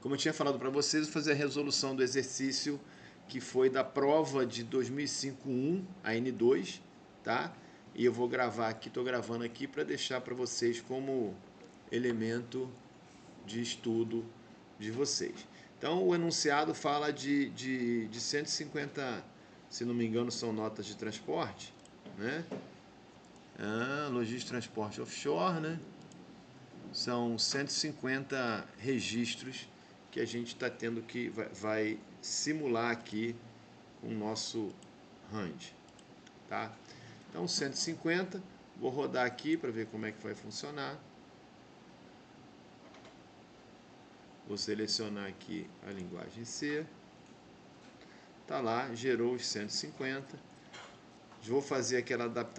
Como eu tinha falado para vocês, vou fazer a resolução do exercício que foi da prova de 2005-1, a N2, tá? E eu vou gravar aqui, estou gravando aqui para deixar para vocês como elemento de estudo de vocês. Então, o enunciado fala de 150, se não me engano, são notas de transporte, né? Logística de transporte offshore, né? São 150 registros que a gente está tendo que vai simular aqui com o nosso RAND, tá? Então 150, vou rodar aqui para ver como é que vai funcionar. Vou selecionar aqui a linguagem C. Tá lá, gerou os 150. Vou fazer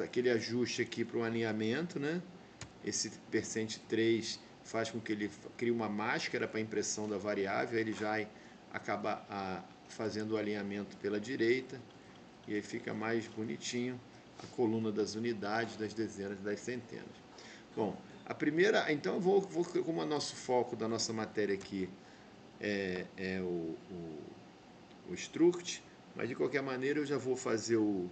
aquele ajuste aqui para o alinhamento, né? Esse %3 faz com que ele crie uma máscara para a impressão da variável, ele já acaba fazendo o alinhamento pela direita, e aí fica mais bonitinho a coluna das unidades, das dezenas, das centenas. Bom, a primeira, então eu vou como o nosso foco da nossa matéria aqui é o struct, mas de qualquer maneira eu já vou fazer o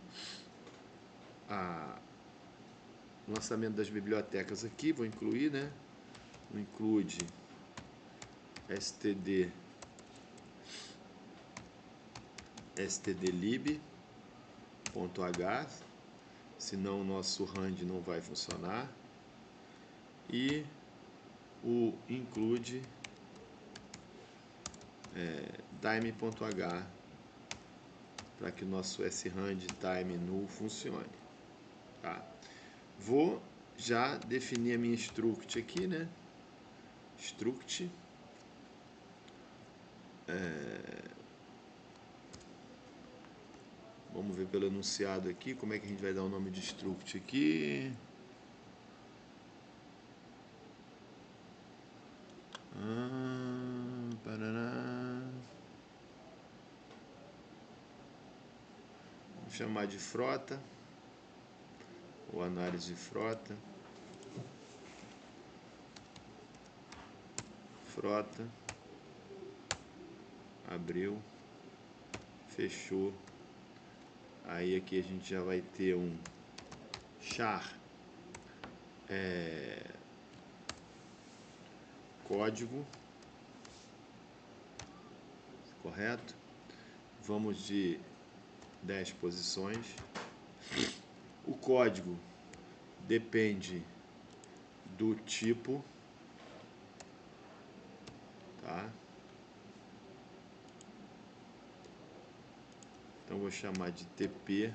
lançamento das bibliotecas aqui, vou incluir, né? O include stdlib.h, senão o nosso RAND não vai funcionar, e o include time.h, para que o nosso sRAND time null funcione, tá? Vou já definir a minha struct aqui, né? Struct vamos ver pelo enunciado aqui como é que a gente vai dar o nome de struct aqui. Vou chamar de frota ou análise de frota. Frota, abriu, fechou. Aí aqui a gente já vai ter um char código, correto? Vamos de 10 posições. O código depende do tipo, tá? Então vou chamar de TP,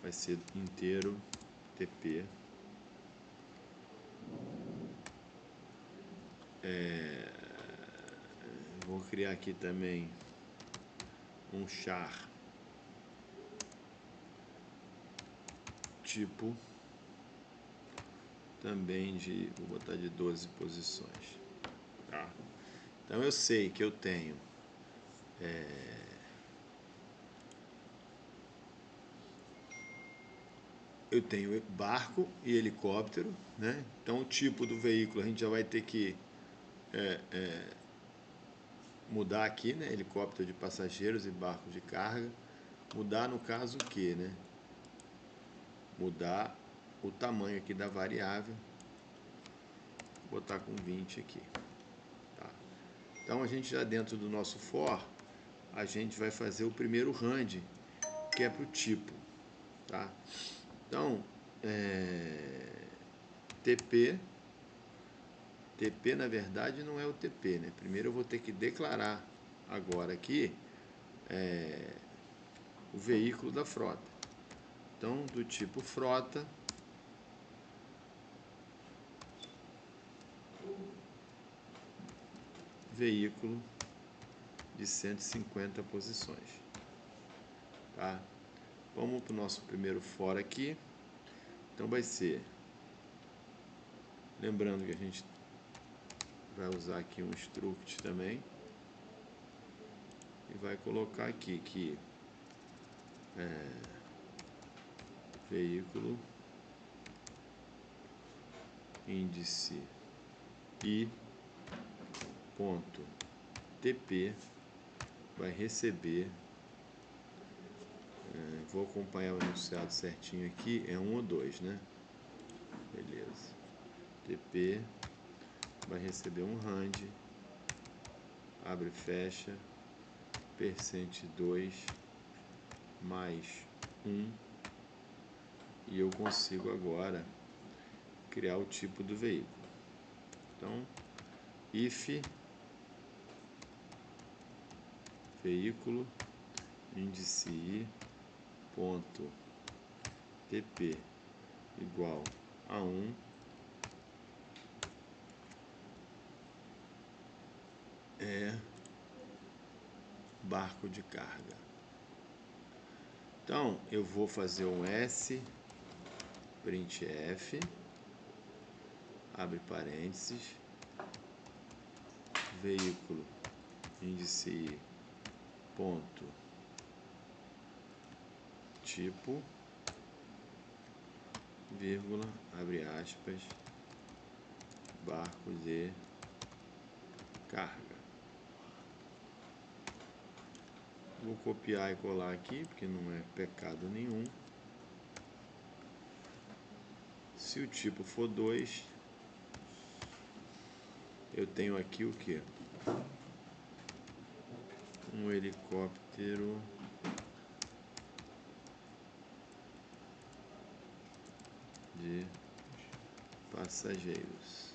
vai ser inteiro TP. Vou criar aqui também um char tipo também vou botar de 12 posições, tá? Então eu sei que eu tenho barco e helicóptero, né? Então o tipo do veículo a gente já vai ter que mudar aqui, né? Helicóptero de passageiros e barco de carga. Mudar no caso o que, né? Mudar o tamanho aqui da variável. Vou botar com 20 aqui, tá? Então a gente já dentro do nosso for, a gente vai fazer o primeiro RAND, que é para o tipo, tá? Então TP na verdade não é o TP, né? Primeiro eu vou ter que declarar agora aqui o veículo da frota. Então do tipo frota, veículo de 150 posições, tá? Vamos para o nosso primeiro for aqui. Então vai ser, lembrando que a gente vai usar aqui um struct também, e vai colocar aqui que veículo índice i ponto TP vai receber, vou acompanhar o enunciado certinho aqui, é 1 ou 2, né? Beleza. TP vai receber um rand, abre e fecha, %2 mais 1, e eu consigo agora criar o tipo do veículo. Então, if veículo índice i ponto tp igual a 1, é barco de carga. Então, eu vou fazer um S printf, abre parênteses, veículo índice i ponto tipo, vírgula, abre aspas, barco de carga. Vou copiar e colar aqui, porque não é pecado nenhum. Se o tipo for 2, eu tenho aqui o que? Um helicóptero de passageiros.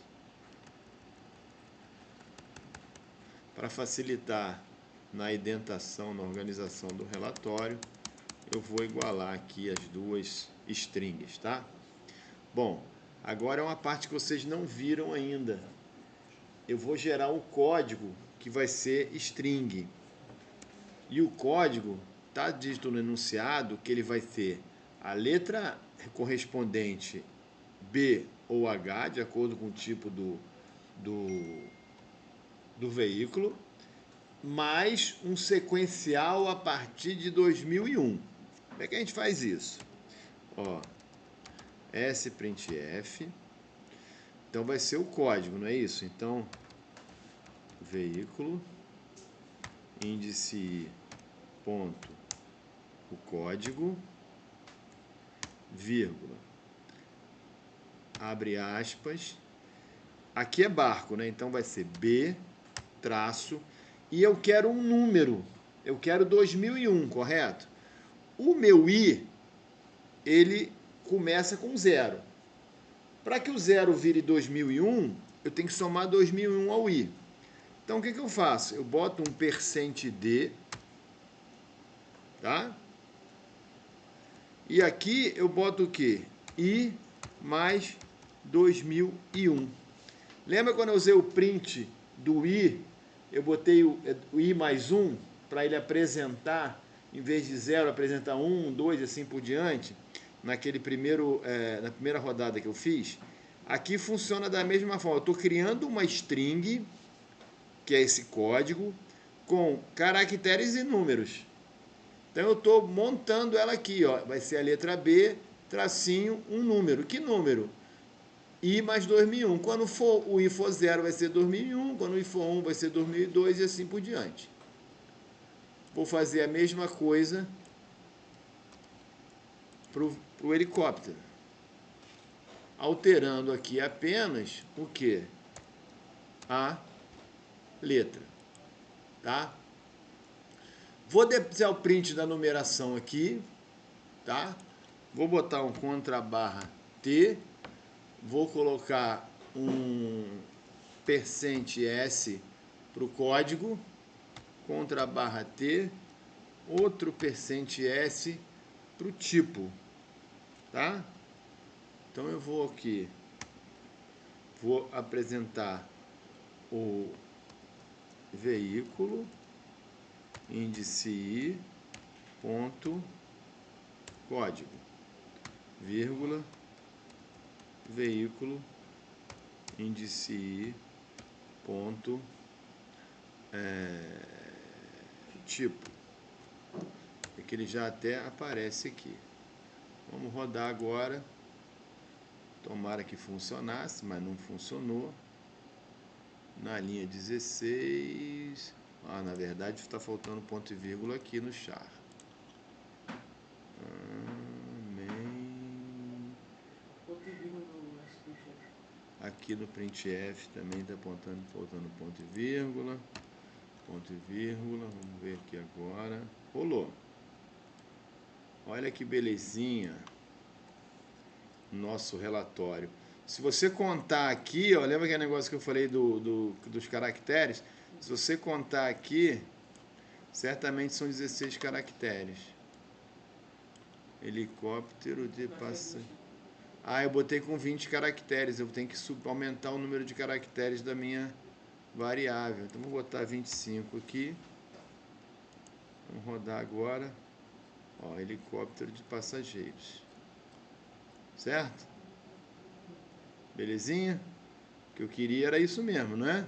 Para facilitar na indentação, na organização do relatório, eu vou igualar aqui as duas strings, tá? Bom, agora é uma parte que vocês não viram ainda. Eu vou gerar um código que vai ser string. E o código está dito no enunciado que ele vai ter a letra correspondente B ou H, de acordo com o tipo do veículo, mais um sequencial a partir de 2001. Como é que a gente faz isso? Ó, sprintf, então vai ser o código, não é isso? Então, veículo, índice ponto, o código, vírgula, abre aspas, aqui é barco, né? Então vai ser B, traço, e eu quero um número, eu quero 2001, correto? O meu i, ele começa com 0. Para que o 0 vire 2001, eu tenho que somar 2001 ao i. Então, o que eu faço? Eu boto um %d, tá? E aqui eu boto o quê? I mais 2001. Lembra quando eu usei o print do i? Eu botei o i mais 1 para ele apresentar, em vez de 0, apresentar 1, 2 e assim por diante, naquele na primeira rodada que eu fiz. Aqui funciona da mesma forma. Eu estou criando uma string, que é esse código, com caracteres e números. Então eu estou montando ela aqui, ó. Vai ser a letra B, tracinho, um número. Que número? I mais 2001. Quando o I for 0, vai ser 2001. Quando o I for 1, vai ser 2002 e assim por diante. Vou fazer a mesma coisa para o helicóptero. Alterando aqui apenas o que? A letra. Tá? Vou dar o print da numeração aqui. Tá? Vou botar um contra barra T. Vou colocar um %s para o código, contra barra T, outro %s para o tipo, tá? Então eu vou aqui, vou apresentar o veículo, índice i, ponto, código, vírgula, veículo, índice i, ponto, tipo, é que ele já até aparece aqui. Vamos rodar agora. Tomara que funcionasse, mas não funcionou. na linha 16, na verdade está faltando ponto e vírgula aqui no char. Aqui no printf também está faltando ponto e vírgula. Ponto e vírgula. Vamos ver aqui agora. Rolou. Olha que belezinha. Nosso relatório. Se você contar aqui, ó, lembra aquele negócio que eu falei dos caracteres? Se você contar aqui, certamente são 16 caracteres. Helicóptero de passageiro. Eu botei com 20 caracteres. Eu tenho que aumentar o número de caracteres da minha variável. Então, vou botar 25 aqui. Vamos rodar agora. Ó, helicóptero de passageiros. Certo? Belezinha? O que eu queria era isso mesmo, não é?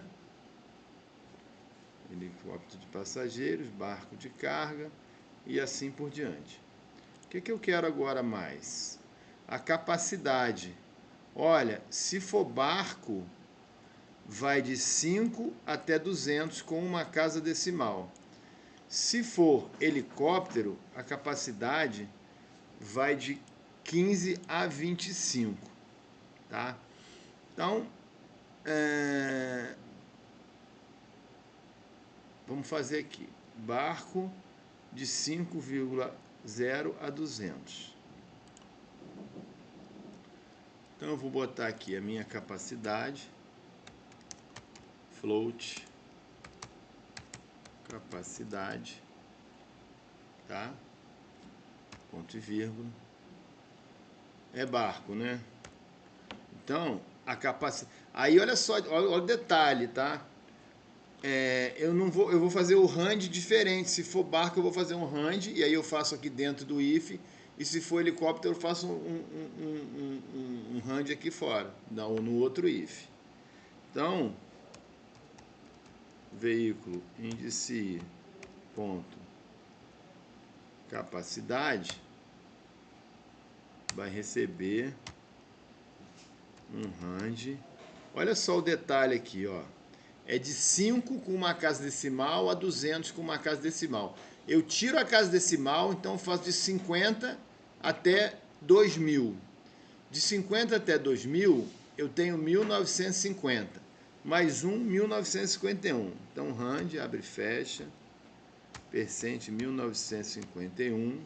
Helicóptero de passageiros, barco de carga e assim por diante. O que eu quero agora mais? A capacidade. Olha, se for barco, vai de 5 até 200 com uma casa decimal. Se for helicóptero, a capacidade vai de 15 a 25. Tá? Então, vamos fazer aqui. Barco de 5,0 a 200. Então, eu vou botar aqui a minha capacidade. Float. Capacidade. Tá? Ponto e vírgula. É barco, né? Então, a capacidade... Aí, olha só, olha o detalhe, tá? Eu vou fazer o RAND diferente. Se for barco, eu vou fazer um RAND, e aí eu faço aqui dentro do if. E se for helicóptero, eu faço um RAND aqui fora, no outro if. Então, veículo índice ponto capacidade vai receber um RAND. Olha só o detalhe aqui, ó. É de 5 com uma casa decimal a 200 com uma casa decimal. Eu tiro a casa decimal, então eu faço de 50 até 2000. De 50 até 2000, eu tenho 1950. Mais 1951. Então, RAND, abre e fecha. Percente 1951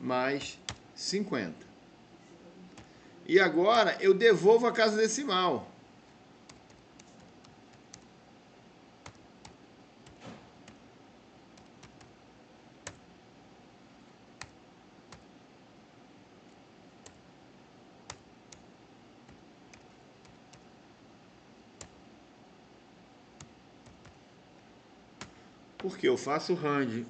mais 50. E agora eu devolvo a casa decimal. Porque eu faço o RAND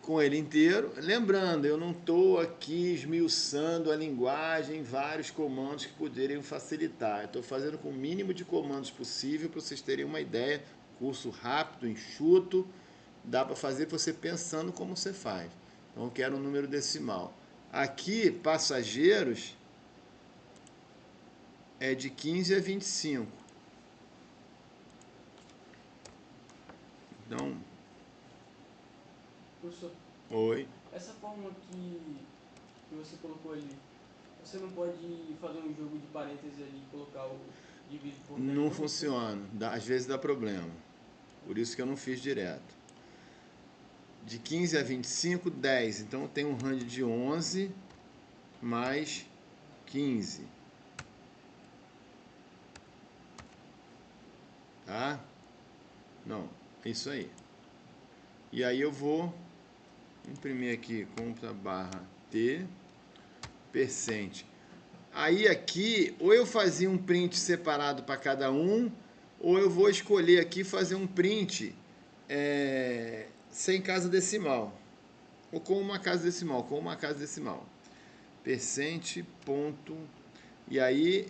com ele inteiro. Lembrando, eu não estou aqui esmiuçando a linguagem, vários comandos que poderiam facilitar. Eu estou fazendo com o mínimo de comandos possível para vocês terem uma ideia. Curso rápido, enxuto, dá para fazer você pensando como você faz. Então eu quero um número decimal. Aqui, passageiros é de 15 a 25. Então... Professor, oi. Essa fórmula que você colocou ali, você não pode fazer um jogo de parênteses ali e colocar o dividido por 10? Não funciona. Às vezes dá problema. Por isso que eu não fiz direto. De 15 a 25, 10. Então eu tenho um RAND de 11 mais 15. Tá? Não, é isso aí. E aí eu vou imprimir aqui conta barra T, percente. Aí aqui, ou eu fazia um print separado para cada um, ou eu vou escolher aqui e fazer um print sem casa decimal. Ou com uma casa decimal, Percente, ponto. E aí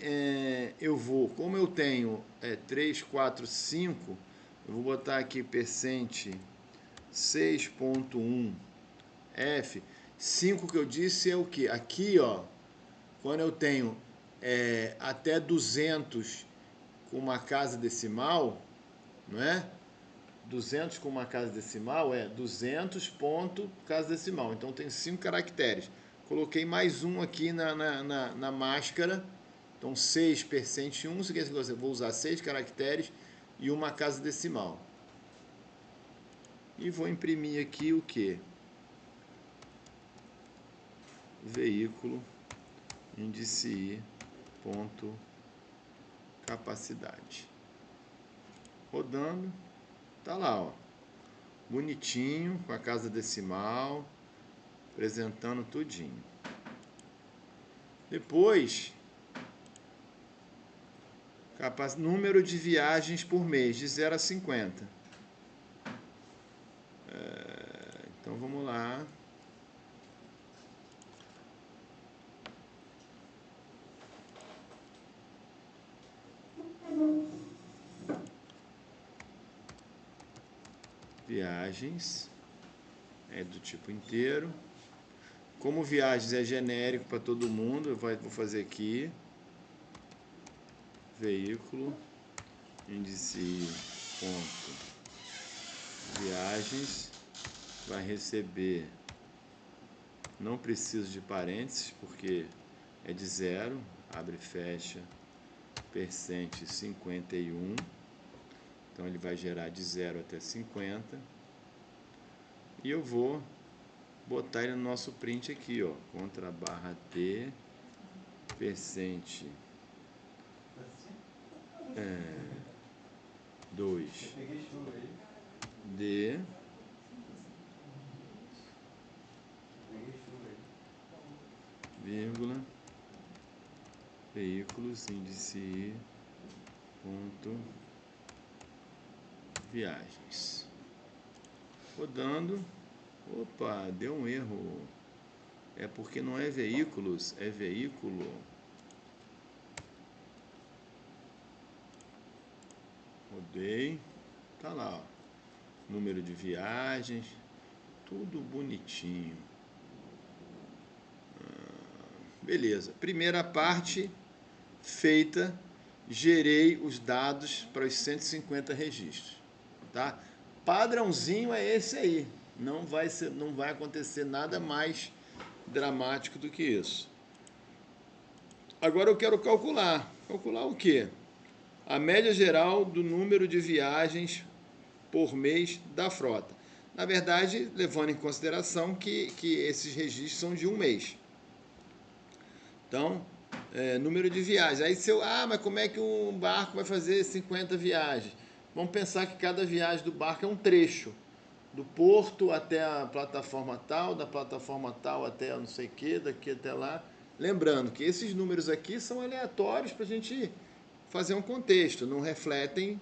eu vou, como eu tenho 3, 4, 5, eu vou botar aqui percente 6.1 F. 5 que eu disse é o que? Aqui, ó, quando eu tenho até 200 com uma casa decimal, não é? 200 com uma casa decimal é 200 ponto casa decimal. Então tem 5 caracteres. Coloquei mais um aqui na máscara. Então 6 percent 1, eu vou usar 6 caracteres e uma casa decimal. E vou imprimir aqui o que? Veículo, índice I, ponto, capacidade. Rodando, tá lá, ó. Bonitinho, com a casa decimal, apresentando tudinho. Depois, número de viagens por mês, de 0 a 50. Então vamos lá. Viagens é do tipo inteiro. Como viagens é genérico para todo mundo, eu vou fazer aqui veículo, índice ponto, viagens, vai receber, não preciso de parênteses porque é de 0, abre e fecha, percent 51, então ele vai gerar de 0 até 50, e eu vou botar ele no nosso print aqui, ó, contra barra T, percent 2 D, vírgula, veículos, índice I, ponto, viagens. Rodando. Opa, deu um erro. É porque não é veículos, é veículo. Rodei. Tá lá, ó. Número de viagens. Tudo bonitinho. Beleza. Primeira parte feita. Gerei os dados para os 150 registros. Tá? Padrãozinho é esse aí. Não vai acontecer nada mais dramático do que isso. Agora eu quero calcular. Calcular o quê? A média geral do número de viagens por mês da frota. Na verdade, levando em consideração que esses registros são de um mês. Então, número de viagens. Aí mas como é que um barco vai fazer 50 viagens? Vamos pensar que cada viagem do barco é um trecho. Do porto até a plataforma tal, da plataforma tal até não sei o que, daqui até lá. Lembrando que esses números aqui são aleatórios para a gente fazer um contexto, não refletem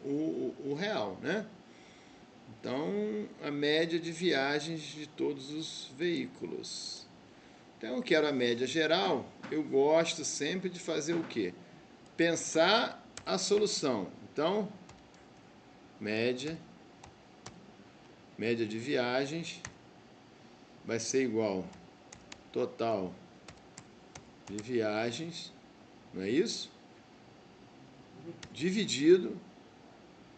o real, né? Então, a média de viagens de todos os veículos. Então, eu quero a média geral, eu gosto sempre de fazer o quê? Pensar a solução. Então, média de viagens vai ser igual total de viagens, não é isso? Dividido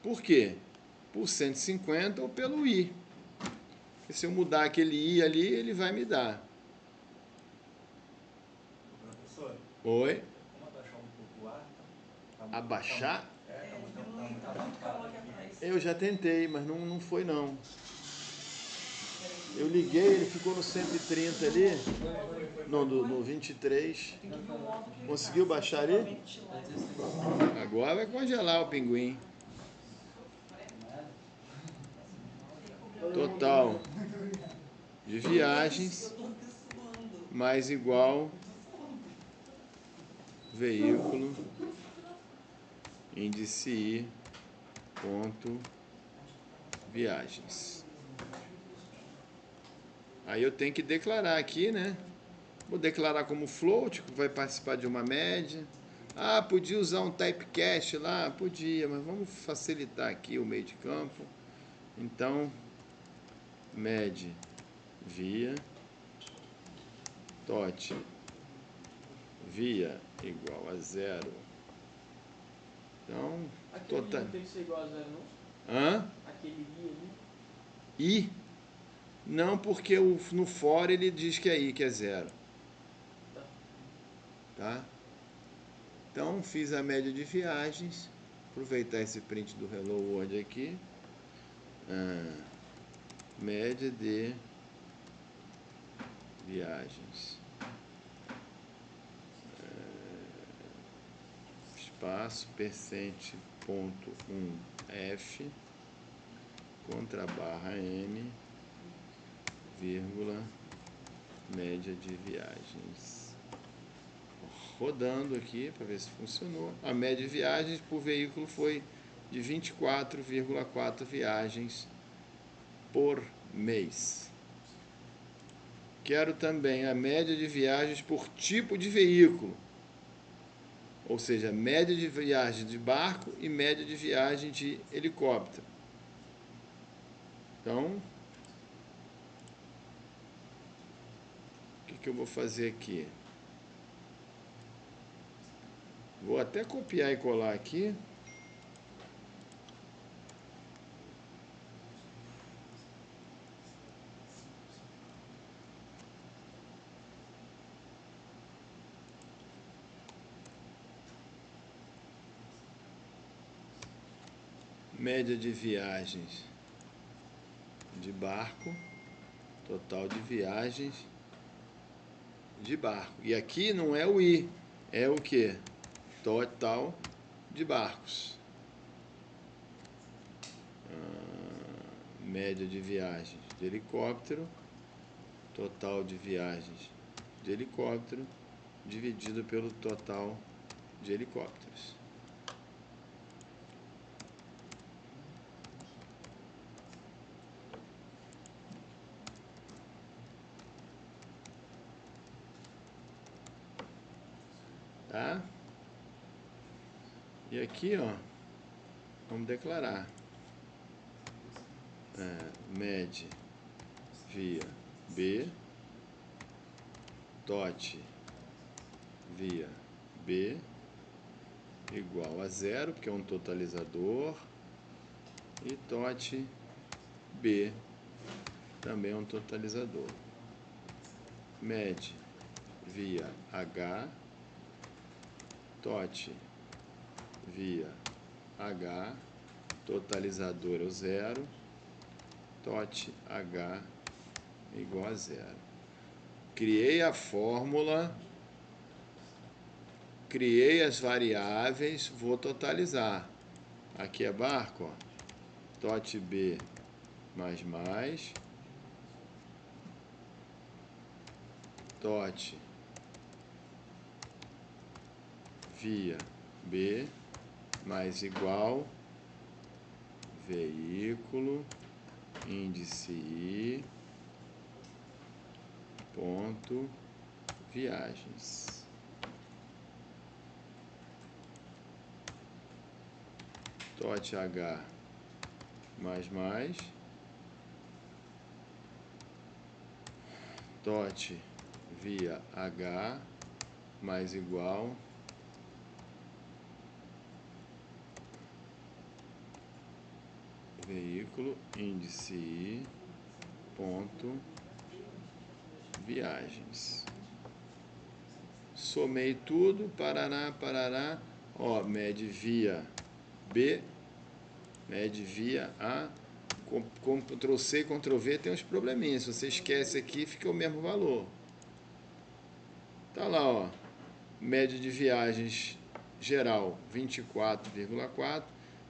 por quê? Por 150 ou pelo I. Porque se eu mudar aquele I ali, ele vai me dar. Professor? Oi? Vamos abaixar um pouco o ar? Abaixar? Tá muito calor aqui atrás. Eu já tentei, mas não foi não. Eu liguei, ele ficou no 130 ali, no 23. Conseguiu baixar ali? Agora vai congelar o pinguim. Total de viagens mais igual veículo índice I ponto viagens. Aí eu tenho que declarar aqui, né? Vou declarar como float, que vai participar de uma média. Ah, podia usar um typecast lá? Podia, mas vamos facilitar aqui o meio de campo. Então, med via tot via igual a 0 Então, Aquele total. não tem que ser igual a 0, não? Hã? Aquele I ali. I? Não, porque no for ele diz que é I, que é 0. Tá. Tá? Então, fiz a média de viagens. Aproveitar esse print do Hello World aqui. Média de viagens. Espaço, percent, ponto 1F, contra barra M, vírgula, média de viagens. Rodando aqui para ver se funcionou. A média de viagens por veículo foi de 24,4 viagens por mês. Quero também a média de viagens por tipo de veículo. Ou seja, média de viagem de barco e média de viagem de helicóptero. Então, o que eu vou fazer aqui? Vou até copiar e colar aqui. Média de viagens de barco, total de viagens de barco. E aqui não é o I, é o que? Total de barcos. Média de viagens de helicóptero, total de viagens de helicóptero, dividido pelo total de helicópteros. Tá? E aqui, ó, vamos declarar. Med via B, dot via B igual a 0, porque é um totalizador, e dot B também é um totalizador. Med via H, dot via H, totalizador é o 0, dot H igual a 0. Criei a fórmula, criei as variáveis, vou totalizar. Aqui é barco, ó, dot B mais, dot via B mais igual, veículo, índice I, ponto, viagens. Dot H mais, dot via H mais igual, veículo, índice I, ponto, viagens. Somei tudo, parará, ó, med via B, med via A, com Ctrl C, Ctrl V tem uns probleminhas, se você esquece aqui, fica o mesmo valor. Tá lá, ó, média de viagens geral 24,4,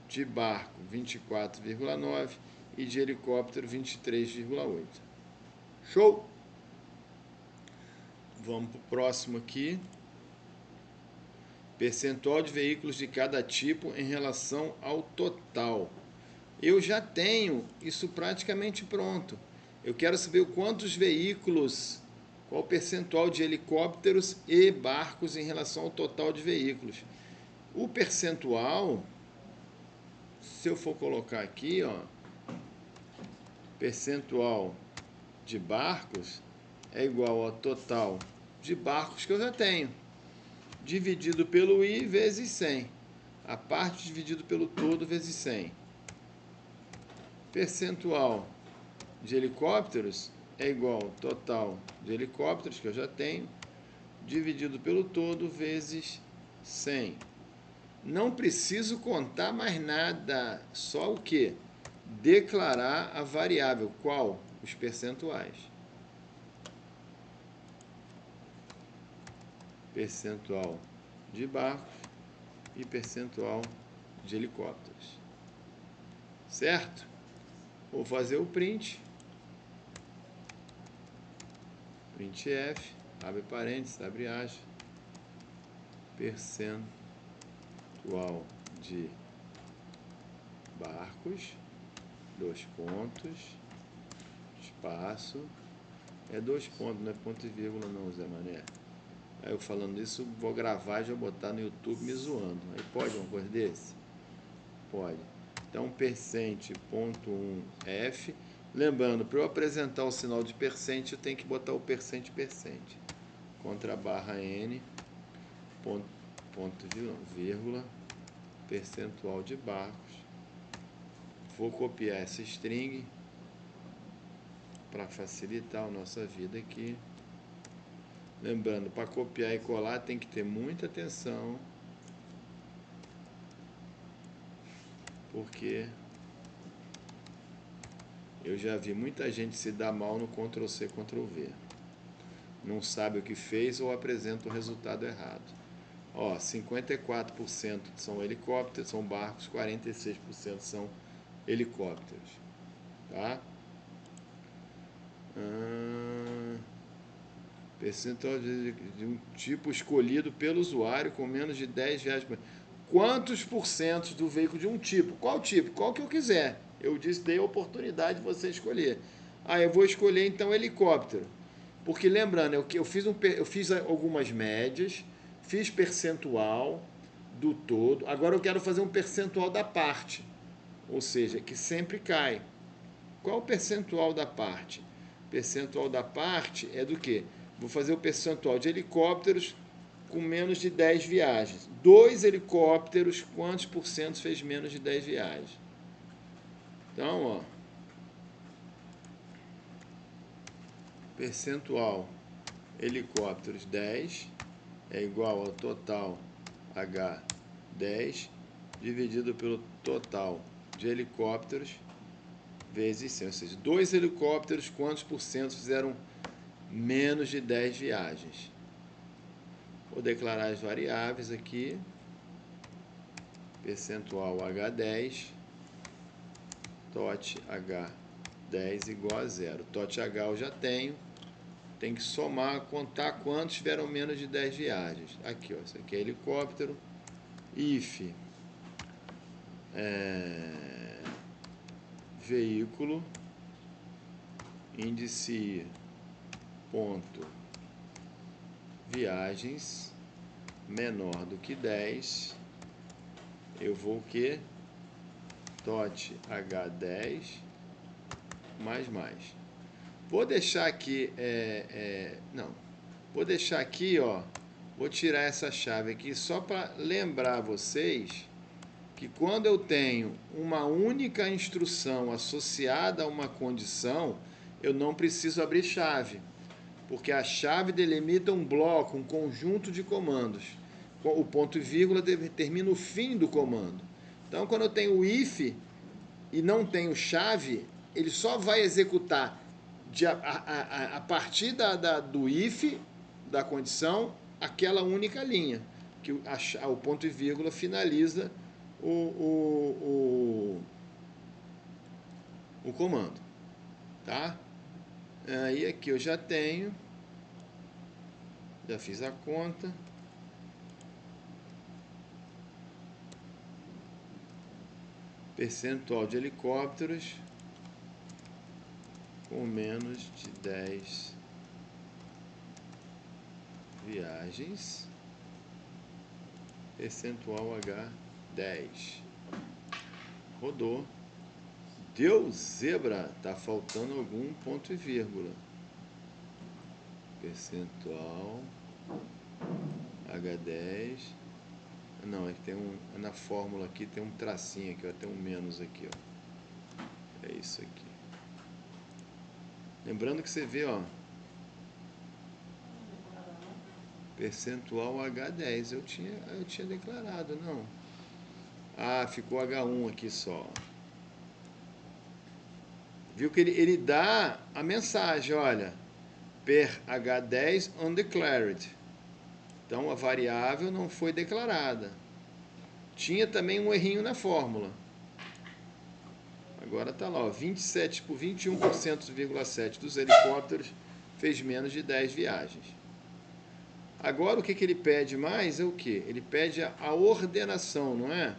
de barco 24,9 e de helicóptero 23,8. Show! Vamos para o próximo aqui. Percentual de veículos de cada tipo em relação ao total. Eu já tenho isso praticamente pronto. Eu quero saber quantos veículos, qual o percentual de helicópteros e barcos em relação ao total de veículos. O percentual, se eu for colocar aqui, ó, percentual de barcos é igual ao total de barcos que eu já tenho, dividido pelo I vezes 100. a parte dividido pelo todo vezes 100. Percentual de helicópteros é igual ao total de helicópteros, que eu já tenho, dividido pelo todo vezes 100. Não preciso contar mais nada, só o que? Declarar a variável. Qual? Os percentuais. Percentual de barcos e percentual de helicópteros. Certo? Vou fazer o print. Printf, abre parênteses, abre aspas. Percentual de barcos, 2 pontos, espaço, é 2 pontos, não é ponto e vírgula não, Zé Mané. Aí eu falando isso, vou gravar e já botar no YouTube me zoando. Aí pode uma coisa desse? Pode. Então, percent.1f. Lembrando, para eu apresentar o sinal de percent, eu tenho que botar o percent. Contra barra n, ponto vírgula, percentual de barcos. Vou copiar essa string para facilitar a nossa vida aqui. Lembrando, para copiar e colar tem que ter muita atenção, porque eu já vi muita gente se dar mal no Ctrl+C, Ctrl+V. Não sabe o que fez ou apresenta o resultado errado. Ó, 54% são helicópteros, são barcos, 46% são helicópteros. Tá? Percentual de um tipo escolhido pelo usuário com menos de 10 viagens por mês. Quantos por cento do veículo de um tipo? Qual tipo? Qual que eu quiser. Eu dei a oportunidade de você escolher. Ah, eu vou escolher então helicóptero. Porque lembrando, eu fiz algumas médias, fiz percentual do todo. Agora eu quero fazer um percentual da parte. Ou seja, que sempre cai. Qual o percentual da parte? Percentual da parte é do quê? Vou fazer o percentual de helicópteros com menos de 10 viagens. 2 helicópteros, quantos por cento fez menos de 10 viagens? Então, ó, percentual helicópteros 10 é igual ao total H10 dividido pelo total de helicópteros vezes 100. Ou seja, 2 helicópteros, quantos por cento fizeram menos de 10 viagens? Vou declarar as variáveis aqui. Percentual H10, tot H10 igual a 0. Tot H eu já tenho. Tem que somar, contar quantos tiveram menos de 10 viagens. Aqui, ó, isso aqui é helicóptero. If veículo índice ponto viagens menor do que 10, eu vou o que? Tot H10 mais. Vou deixar aqui, não, vou deixar aqui, ó, vou tirar essa chave aqui só para lembrar vocês que quando eu tenho uma única instrução associada a uma condição, eu não preciso abrir chave, porque a chave delimita um bloco, um conjunto de comandos. O ponto e vírgula determina o fim do comando. Então, quando eu tenho if e não tenho chave, ele só vai executar a partir do if, da condição, aquela única linha, que o ponto e vírgula finaliza o comando. Tá? Aí aqui eu já tenho, já fiz a conta. Percentual de helicópteros com menos de 10 viagens. Percentual H10. Rodou. Deu zebra. Tá faltando algum ponto e vírgula. Percentual H10 Não, é que tem na fórmula aqui tem um tracinho aqui, ó, tem um menos aqui, ó. É isso aqui. Lembrando que você vê, ó, percentual H10, eu tinha declarado, não. Ah, ficou H1 aqui só. Viu que ele dá a mensagem, olha, per H10 undeclared. Então a variável não foi declarada. Tinha também um errinho na fórmula. Agora está lá, ó, 27 por 21,7% dos helicópteros fez menos de 10 viagens. Agora o que ele pede mais é o quê? Ele pede a ordenação, não é?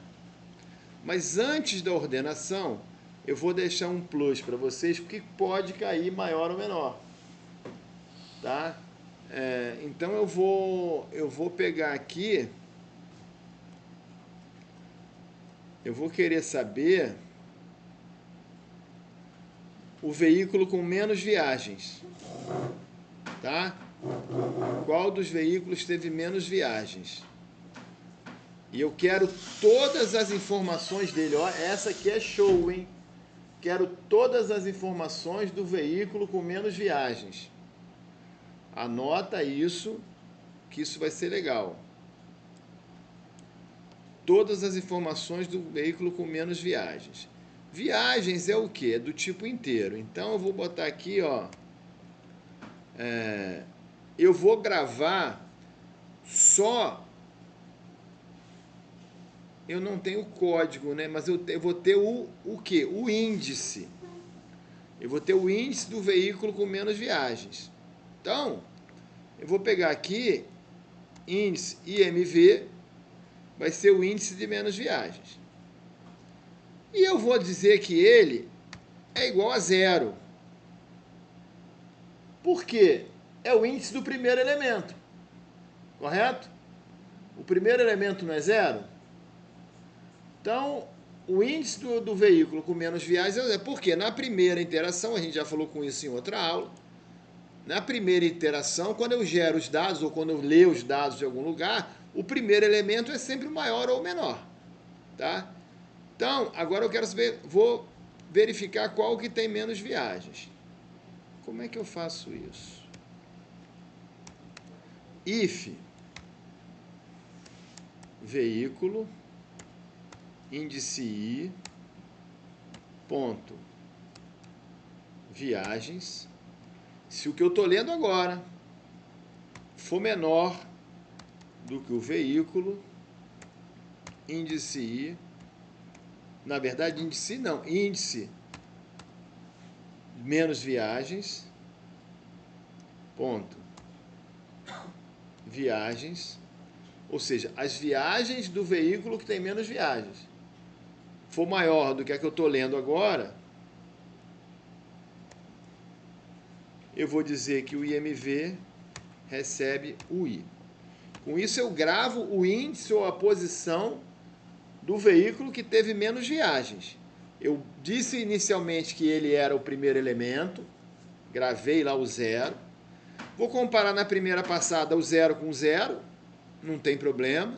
Mas antes da ordenação, eu vou deixar um plus para vocês, porque pode cair maior ou menor. Tá? Então eu vou pegar aqui, eu vou querer saber o veículo com menos viagens. Tá? Qual dos veículos teve menos viagens? E eu quero todas as informações dele. Ó, essa aqui é show, hein? Quero todas as informações do veículo com menos viagens. Anota isso, que isso vai ser legal. Todas as informações do veículo com menos viagens. Viagens é o quê? É do tipo inteiro. Então eu vou botar aqui, ó. Eu vou gravar só. Eu não tenho código, né? Mas eu vou ter o quê? O índice. Eu vou ter o índice do veículo com menos viagens. Então, eu vou pegar aqui, índice IMV, vai ser o índice de menos viagens. E eu vou dizer que ele é igual a zero. Por quê? É o índice do primeiro elemento. Correto? O primeiro elemento não é zero? Então, o índice do veículo com menos viagens é zero. Por quê? Na primeira interação, a gente já falou com isso em outra aula, na primeira interação, quando eu gero os dados ou quando eu leio os dados de algum lugar, o primeiro elemento é sempre maior ou menor. Tá? Então, agora eu quero saber, vou verificar qual que tem menos viagens. Como é que eu faço isso? If veículo índice I ponto viagens, se o que eu estou lendo agora for menor do que o veículo índice I, na verdade índice não, índice menos viagens, ponto, viagens, ou seja, as viagens do veículo que tem menos viagens, for maior do que a que eu estou lendo agora, eu vou dizer que o IMV recebe o I. Com isso eu gravo o índice ou a posição do veículo que teve menos viagens. Eu disse inicialmente que ele era o primeiro elemento, gravei lá o zero. Vou comparar na primeira passada o zero com zero, não tem problema,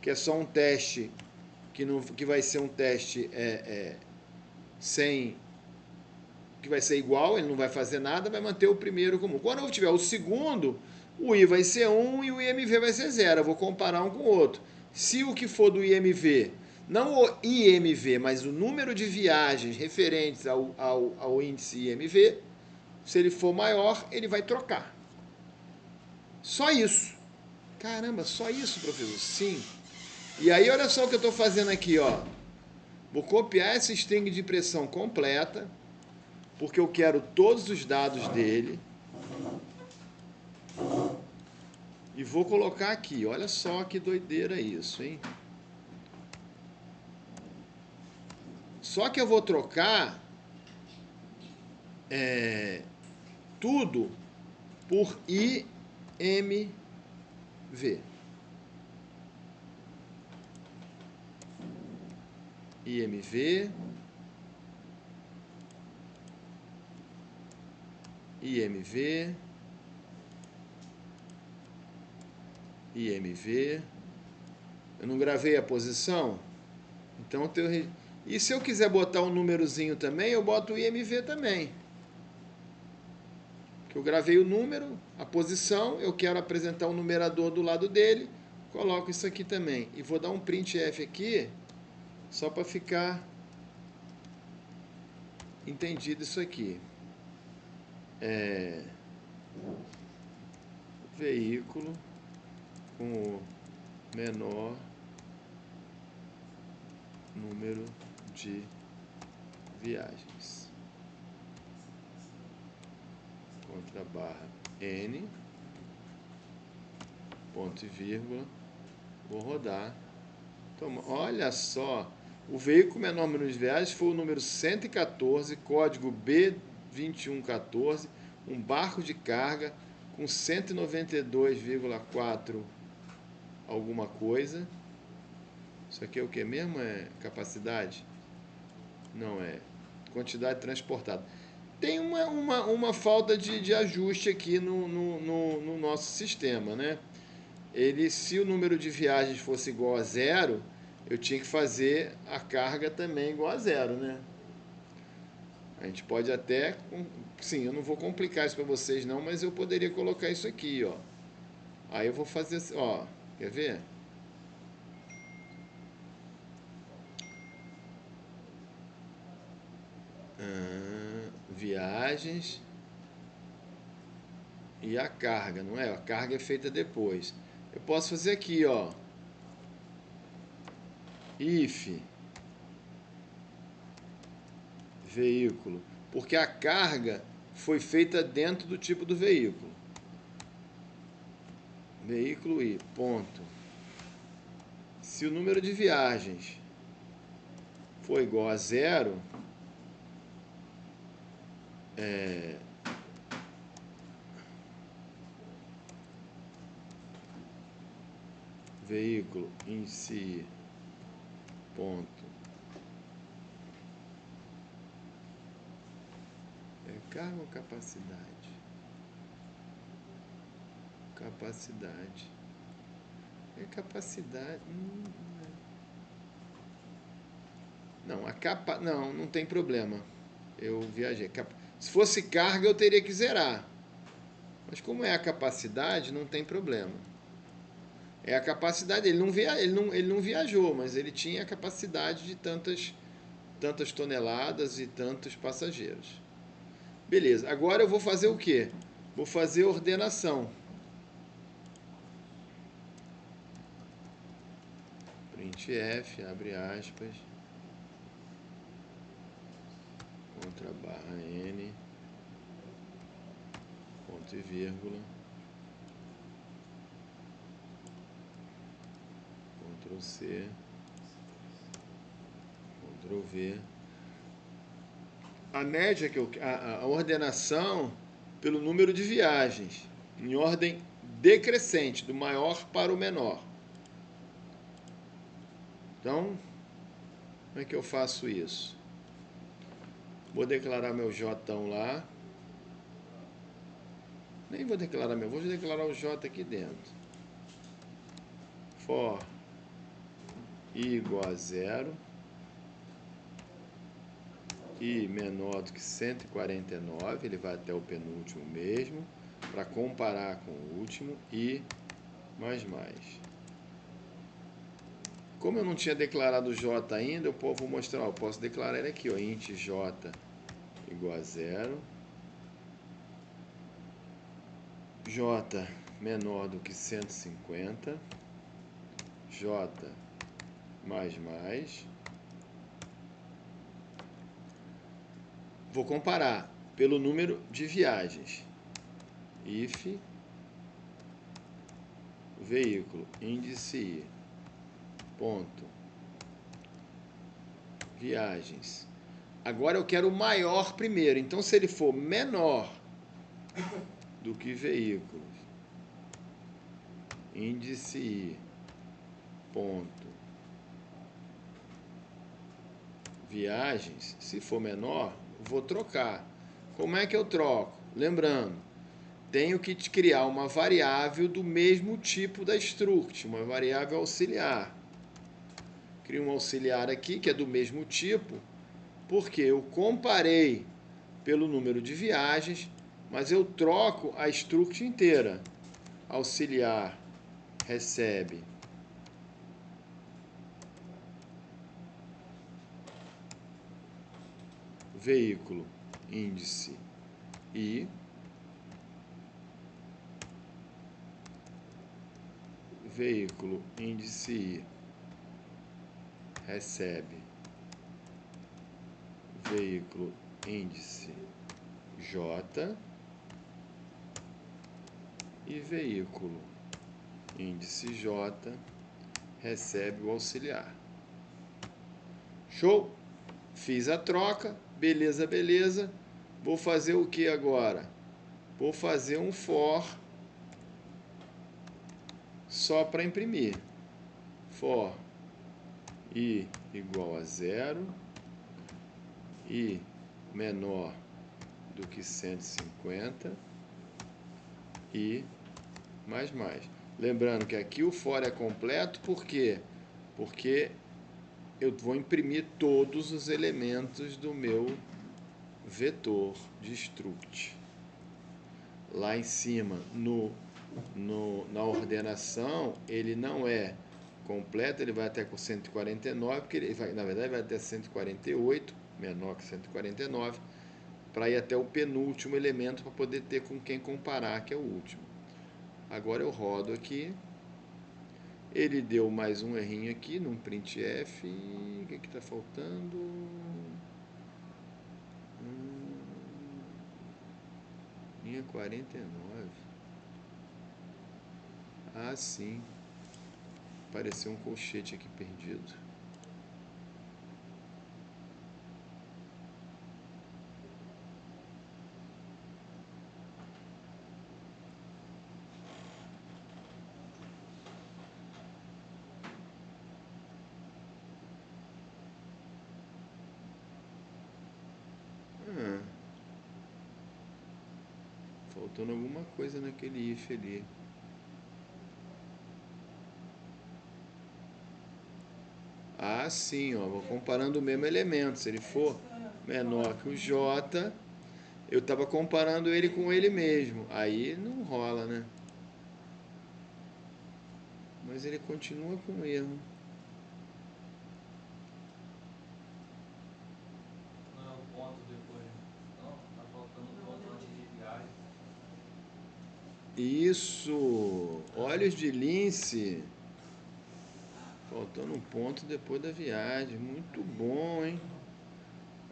que é só um teste, que vai ser um teste sem, que vai ser igual, ele não vai fazer nada, vai manter o primeiro comum. Quando eu tiver o segundo, o I vai ser 1 e o IMV vai ser 0. Eu vou comparar um com o outro. Se o que for do IMV, não o IMV, mas o número de viagens referentes ao índice IMV, se ele for maior, ele vai trocar. Só isso. Caramba, só isso, professor? Sim. E aí, olha só o que eu estou fazendo aqui, ó. Vou copiar essa string de impressão completa, porque eu quero todos os dados dele. E vou colocar aqui. Olha só que doideira isso, hein? Só que eu vou trocar tudo por IMV. IMV. IMV. IMV. Eu não gravei a posição? Então, e se eu quiser botar um númerozinho também, eu boto o IMV também. Que eu gravei o número, a posição, eu quero apresentar o numerador do lado dele, coloco isso aqui também. E vou dar um printf aqui, só para ficar entendido isso aqui. Veículo com o menor número de viagens. Contra barra N, ponto e vírgula, vou rodar. Toma, olha só, o veículo menor número de viagens foi o número 114, código B2114, um barco de carga com 192,4 alguma coisa. Isso aqui é o que mesmo? É capacidade? Não, é quantidade transportada. Tem uma falta de ajuste aqui no nosso sistema, né? Se o número de viagens fosse igual a 0, eu tinha que fazer a carga também igual a 0, né? A gente pode até... Sim, eu não vou complicar isso para vocês não, mas eu poderia colocar isso aqui, ó. Aí eu vou fazer assim, ó. Quer ver? Viagens e a carga, não é? A carga é feita depois. Eu posso fazer aqui, ó. If veículo, porque a carga foi feita dentro do tipo do veículo. Veículo I, ponto. Se o número de viagens for igual a 0, veículo em si, ponto. Carga ou capacidade? Capacidade. É capacidade. Não, a capa. Não, não tem problema. Eu viajei. Se fosse carga, eu teria que zerar. Mas como é a capacidade, não tem problema. É a capacidade. Ele não viajou, mas ele tinha a capacidade de tantas toneladas e tantos passageiros. Beleza. Agora eu vou fazer o quê? Vou fazer ordenação. Printf, abre aspas, contra barra N, ponto e vírgula, Ctrl C, Ctrl V. A média a ordenação pelo número de viagens, em ordem decrescente, do maior para o menor. Então, como é que eu faço isso? Vou declarar meu J lá. Nem vou declarar vou declarar o J aqui dentro. For I igual a 0. I menor do que 149, ele vai até o penúltimo mesmo, para comparar com o último, I mais. Como eu não tinha declarado J ainda, eu vou mostrar, eu posso declarar ele aqui, ó, int J igual a 0, J menor do que 150, J mais. Vou comparar pelo número de viagens. If veículo índice I, ponto, viagens. Agora eu quero o maior primeiro. Então, se ele for menor do que veículos, índice I, ponto, viagens, se for menor, vou trocar. Como é que eu troco? Lembrando, tenho que criar uma variável do mesmo tipo da struct, uma variável auxiliar. Crio um auxiliar aqui que é do mesmo tipo, porque eu comparei pelo número de viagens, mas eu troco a struct inteira. Auxiliar recebe veículo índice I, veículo índice I recebe veículo índice J e veículo índice J recebe o auxiliar. Show? Fiz a troca, beleza, beleza. Vou fazer o que agora? Vou fazer um for só para imprimir. For I igual a 0, I menor do que 150 e mais. Lembrando que aqui o for é completo, por quê? Porque eu vou imprimir todos os elementos do meu vetor de struct. Lá em cima, na ordenação, ele não é completo, ele vai até com 149, porque ele vai, na verdade vai até 148, menor que 149, para ir até o penúltimo elemento para poder ter com quem comparar, que é o último. Agora eu rodo aqui. Ele deu mais um errinho aqui num printf. O que está faltando? Linha 49. Ah, sim. Apareceu um colchete aqui perdido. Faltando alguma coisa naquele if ali. Ah, sim, ó, vou comparando o mesmo elemento. Se ele for menor que o J, eu estava comparando ele com ele mesmo. Aí não rola, né? Mas ele continua com erro. Não é o ponto depois. Não, tá faltando um ponto antes de viagem. Isso! Olhos de lince. Faltando um ponto depois da viagem. Muito bom, hein?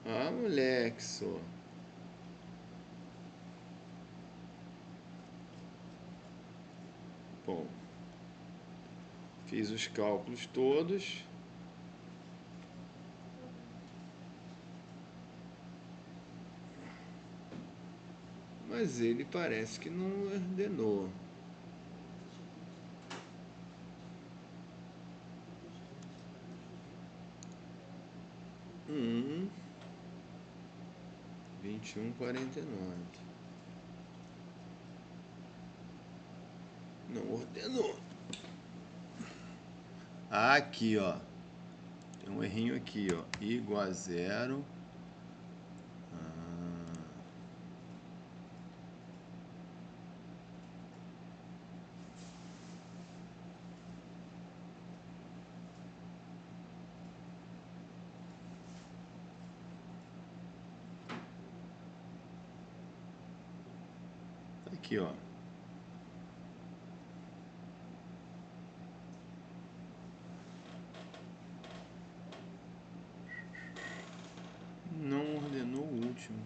Ah, moleque, só. Bom. Fiz os cálculos todos. Mas ele parece que não ordenou. Hum. 21,49. Não ordenou. Aqui, ó. Tem um errinho aqui, ó. Igual a 0. Aqui, ó. Não ordenou o último.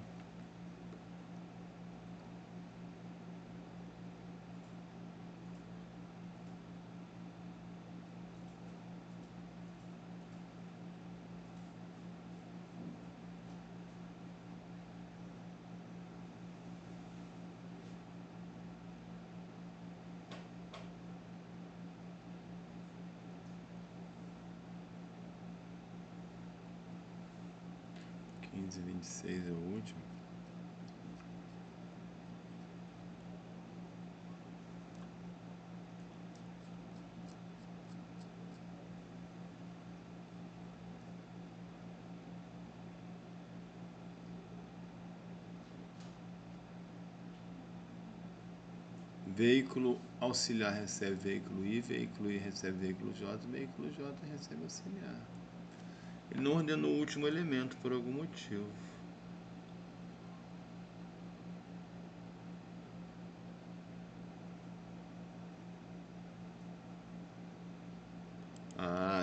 E 26 é o último. Veículo auxiliar recebe veículo I recebe veículo J recebe auxiliar. Ele não ordenou o último elemento por algum motivo.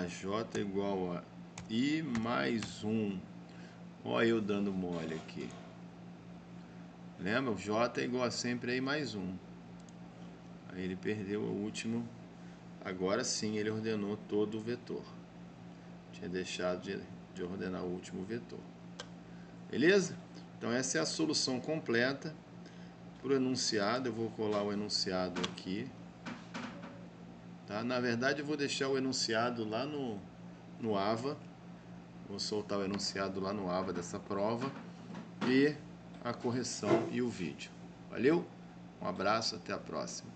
J igual a I mais 1. Olha eu dando mole aqui. Lembra? O J é igual a sempre a I mais 1. Aí ele perdeu o último. Agora sim ele ordenou todo o vetor. Tinha deixado de ordenar o último vetor. Beleza? Então essa é a solução completa para o enunciado. Eu vou colar o enunciado aqui. Tá? Na verdade eu vou deixar o enunciado lá no AVA. Vou soltar o enunciado lá no AVA dessa prova. E a correção e o vídeo. Valeu? Um abraço, até a próxima.